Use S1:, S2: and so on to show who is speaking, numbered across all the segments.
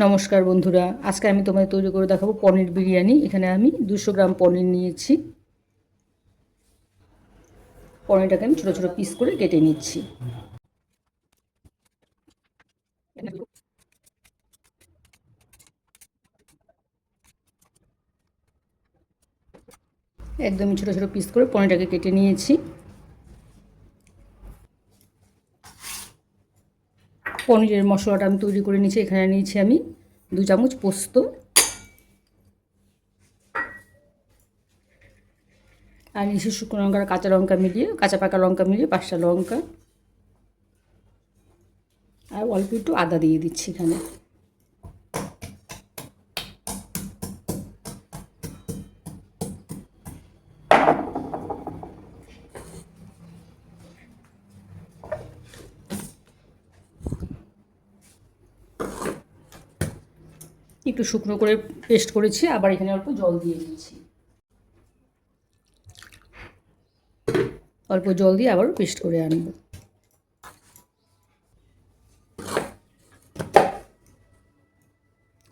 S1: নমস্কার বন্ধুরা, আজকে আমি তোমাদের তৈরি করে দেখাবো পনির বিরিয়ানি। এখানে আমি 200 গ্রাম পনির নিয়েছি। পনিরটাকে আমি ছোটো ছোটো পিস করে কেটে নিচ্ছি। একদমই ছোটো ছোটো পিস করে পনিরটাকে কেটে নিয়েছি। পনিরের মশলাটা আমি তৈরি করে নিয়েছি। এখানে নিয়েছি আমি 2 চামচ পোস্ত, আর নিয়েছি শুকনো লঙ্কা আর কাঁচা লঙ্কা মিলিয়ে, কাঁচা পাকা লঙ্কা মিলিয়ে 5টা লঙ্কা, আর অল্প একটু আদা দিয়ে দিচ্ছি এখানে। একটু শুকনো করে পেস্ট করেছি, আবার এখানে অল্প জল দিয়ে দিচ্ছি। অল্প জল দিয়ে আবারও পেস্ট করে আনবো।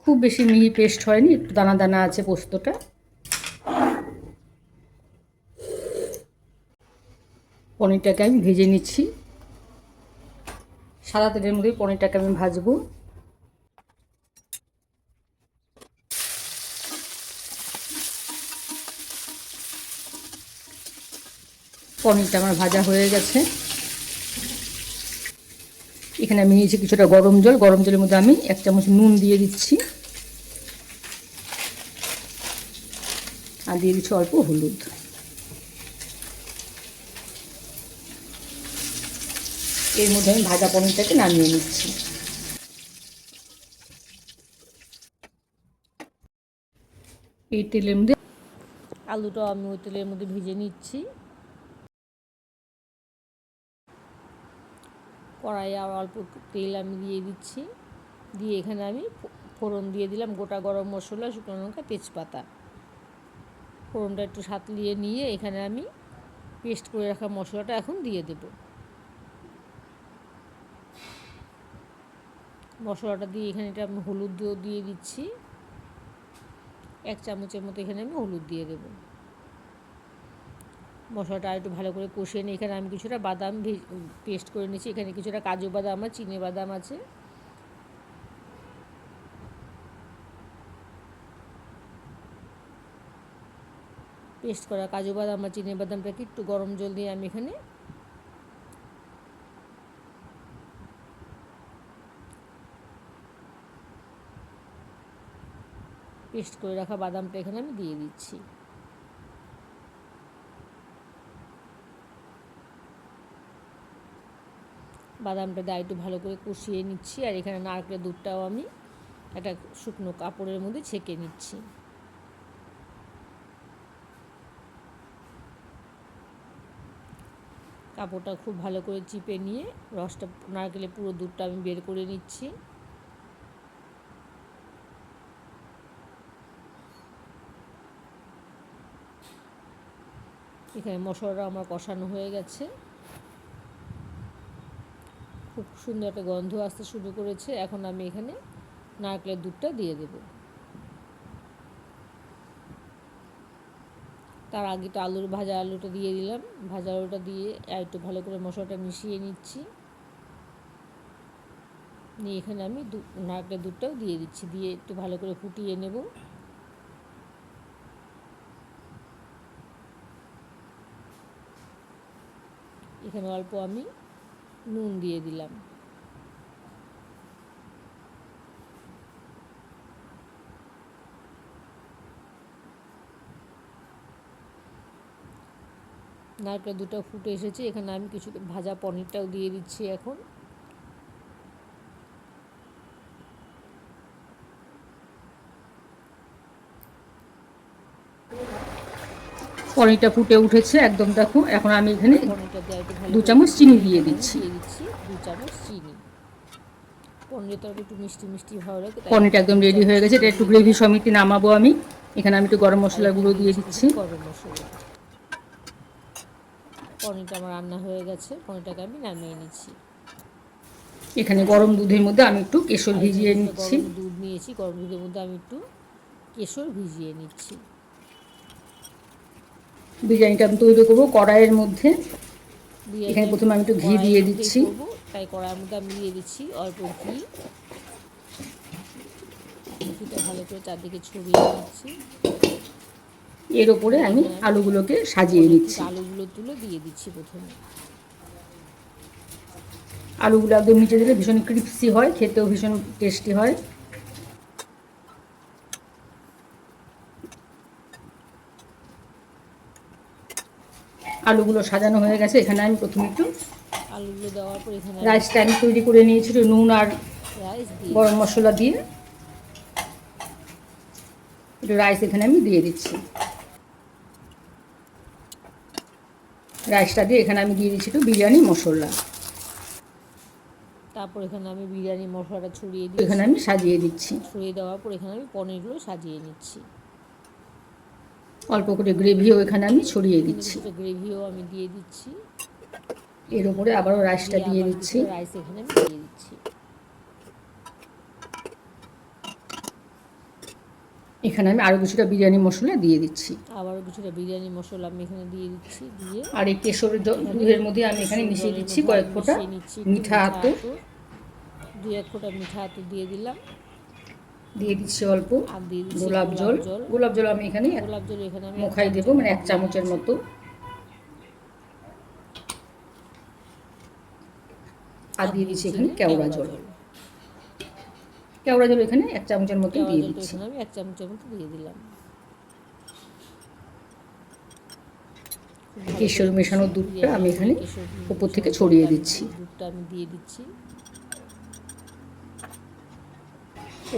S1: খুব বেশি মিহি পেস্ট হয়নি, একটু দানা দানা আছে পোস্তটা। পনিরটাকে আমি ভেজে নিচ্ছি। সাদা তেলের মধ্যে পনিরটাকে আমি ভাজবো। পনিরটা আমার ভাজা হয়ে গেছে। এখানে আমি নিয়েছি কিছুটা গরম জল। গরম জলের মধ্যে আমি 1 চামচ নুন দিয়ে দিচ্ছি, আর দিয়ে দিচ্ছি অল্প হলুদ। এর মধ্যে আমি ভাজা পনিরটাকে নামিয়ে নিচ্ছি। এই তেলের মধ্যে আলুটাও আমি ওই তেলের মধ্যে ভেজে নিচ্ছি। কড়াইয়ে আর অল্প তেল আমি দিয়ে দিচ্ছি। দিয়ে এখানে আমি ফোড়ন দিয়ে দিলাম গোটা গরম মশলা, শুকনো লঙ্কা, তেজপাতা। ফোড়নটা একটু সাতলিয়ে নিয়ে এখানে আমি পেস্ট করে রাখা মশলাটা এখন দিয়ে দেব। মশলাটা দিয়ে এখানে এটা আমি হলুদ দিয়ে দিচ্ছি। 1 চামচের মতো এখানে আমি হলুদ দিয়ে দেব। মশলাটা আর একটু ভালো করে কষিয়ে নিয়ে এখানে আমি কিছুটা বাদাম পেস্ট করে নিয়েছি। এখানে কিছুটা কাজু বাদাম আর চিনি বাদাম আছে। পেস্ট করা কাজু বাদাম আর চিনি বাদামটাকে একটু গরম জল দিয়ে আমি এখানে পেস্ট করে রাখা বাদামটা এখানে আমি দিয়ে দিচ্ছি। বাদামটা দিয়ে একটু ভালো করে কষিয়ে নিচ্ছি। আর এখানে নারকেলের দুধটাও আমি একটা শুকনো কাপড়ের মধ্যে ছেঁকে নিচ্ছি। কাপড়টা খুব ভালো করে চিপে নিয়ে রসটা, নারকেলের পুরো দুধটা আমি বের করে নিচ্ছি। এখানে মশলাটা আমার কষানো হয়ে গেছে। খুব সুন্দর একটা গন্ধ আসতে শুরু করেছে। এখন আমি এখানে নারকেলের দুধটা দিয়ে দেব। তার আগে তো ভাজা আলুটা দিয়ে দিলাম। ভাজা আলুটা দিয়ে একটু ভালো করে মশলাটা মিশিয়ে নিচ্ছি। নিয়ে এখানে আমি নারকেলের দুধটাও দিয়ে দিচ্ছি। দিয়ে একটু ভালো করে ফুটিয়ে নেব। এখানে অল্প আমি নুন দিয়ে দিলাম। নারকেলের দুধটা ফুটে এসেছে। এখানে আমি কিছু ভাজা পনিরটাও দিয়ে দিচ্ছি। এখন পনিরটা ফুটে উঠেছে একদম, দেখো। এখন আমি এখানে 2 চামচ চিনি দিয়ে দিচ্ছি। 2 চামচ চিনি। পনিরের তরকারি একটু মিষ্টি মিষ্টি ভালো লাগে। পনিরটা একদম রেডি হয়ে গেছে। এটা একটু গ্রেভি সমেত নামাবো আমি। এখানে আমি একটু গরম মশলা গুঁড়ো দিয়ে দিচ্ছি। গরম মশলা। পনিরটা আমার রান্না হয়ে গেছে। পনিরটাকে আমি নামিয়ে নিচ্ছি। এখানে গরম দুধের মধ্যে আমি একটু কেশর ভিজিয়ে নিচ্ছি।
S2: গরম দুধ নিয়েছি, গরম দুধের মধ্যে আমি একটু কেশর ভিজিয়ে নিচ্ছি।
S1: বিরিয়ানিটা আমি তৈরি করবো কড়াইয়ের মধ্যে। এখানে প্রথমে আমি একটু ঘি দিয়ে দিচ্ছি।
S2: তাই কড়াইয়ের মধ্যে আমি দিয়ে দিচ্ছি অল্প ঘি। ঘিটা ভালো করে চারদিকে ছড়িয়ে নিচ্ছি।
S1: এর ওপরে আমি আলুগুলোকে সাজিয়ে নিচ্ছি।
S2: আলুগুলো তুলে দিয়ে দিচ্ছি প্রথমে।
S1: আলুগুলো একদম নিচে দিলে ভীষণ ক্রিস্পি হয়, খেতেও ভীষণ টেস্টি হয়। আলুগুলো সাজানো হয়ে গেছে। এখানে আমি প্রথমে একটু
S2: আলুগুলো দেওয়ার পর এখানে
S1: রাইসটা আমি তৈরি করে নিয়েছি নুন আর গরম মশলা দিয়ে। একটু রাইস এখানে আমি দিয়ে দিচ্ছি। রাইসটা দিয়ে এখানে আমি দিয়ে দিচ্ছি একটু বিরিয়ানি মশলা।
S2: তারপর এখানে আমি বিরিয়ানি মশলাটা ছড়িয়ে দিই,
S1: এখানে আমি সাজিয়ে দিচ্ছি।
S2: ছড়িয়ে দেওয়ার পর এখানে আমি পনিরগুলো সাজিয়ে নিচ্ছি।
S1: অল্প করে গ্রেভিও এখানে আমি ছড়িয়ে দিচ্ছি।
S2: গ্রেভিও আমি দিয়ে দিচ্ছি।
S1: এর উপরে আবারও রাইসটা দিয়ে দিচ্ছি।
S2: রাইস এখানে আমি দিয়ে দিচ্ছি।
S1: এখানে আমি আরও কিছুটা বিরিয়ানি মশলা দিয়ে দিচ্ছি।
S2: আবারও কিছুটা বিরিয়ানি মশলা আমি এখানে দিয়ে দিচ্ছি। দিয়ে
S1: আর এই কেশরের দুধের মধ্যে আমি এখানে মিশিয়ে দিচ্ছি কয়েক ফোঁটা মিঠা আতর।
S2: 2-1 ফোঁটা মিঠা আতর দিয়ে দিলাম।
S1: দিয়ে দিচ্ছি অল্প গোলাপ জল। গোলাপ জল আমি এখানে মুখাই দেবো, মানে 1 চামচের মতো। আর দিয়ে দিচ্ছি এখানে কেওড়া জল। কেওড়া জল এখানে 1 চামচের মতো দিয়ে দিচ্ছি।
S2: আমি 1 চামচের মতো দিয়ে দিলাম।
S1: কেশর মেশানো দুধটা আমি এখানে উপর থেকে ছড়িয়ে দিচ্ছি।
S2: দুধটা আমি দিয়ে দিচ্ছি।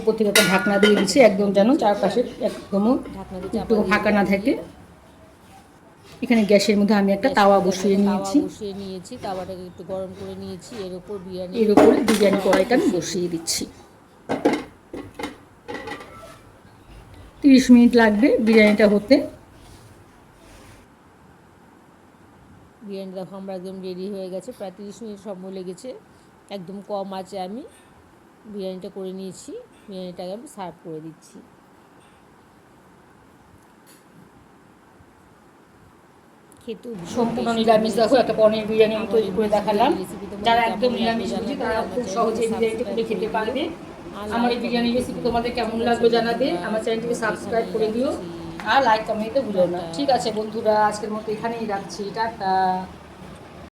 S1: উপর থেকে একটা ঢাকনা দিয়ে দিচ্ছি, একদম যেন চারপাশে একদম একটু ফাঁকা না থাকে। এখানে গ্যাসের মধ্যে আমি একটা তাওয়া বসিয়ে নিয়েছি।
S2: তাওয়াটাকে একটু গরম করে নিয়েছি। এর উপরে
S1: বিরিয়ানি কড়াইটা আমি বসিয়ে দিচ্ছি। 30 মিনিট লাগবে বিরিয়ানিটা হতে।
S2: বিরিয়ানি দেখো আমরা একদম রেডি হয়ে গেছে। প্রায় 30 মিনিট সময় লেগেছে। একদম কম আঁচে আমি বিরিয়ানিটা করে নিয়েছি। বিরিয়ানিটাকে আমি সার্ভ করে দিচ্ছি।
S1: সম্পূর্ণ নিরামিষ দেখো একটা পনির বিরিয়ানি আমি তৈরি করে দেখালাম। যারা একদম নিরামিষ বুঝি তারা খুব সহজে বিরিয়ানিটা করে খেতে পারবে। আমার এই বিরিয়ানির রেসিপি তোমাদের কেমন লাগবে জানাবে। আমার চ্যানেলটিকে সাবস্ক্রাইব করে দিও আর লাইক কমেন্টে ভুলো না। ঠিক আছে বন্ধুরা, আজকের মতো এখানেই রাখছি। টাটা।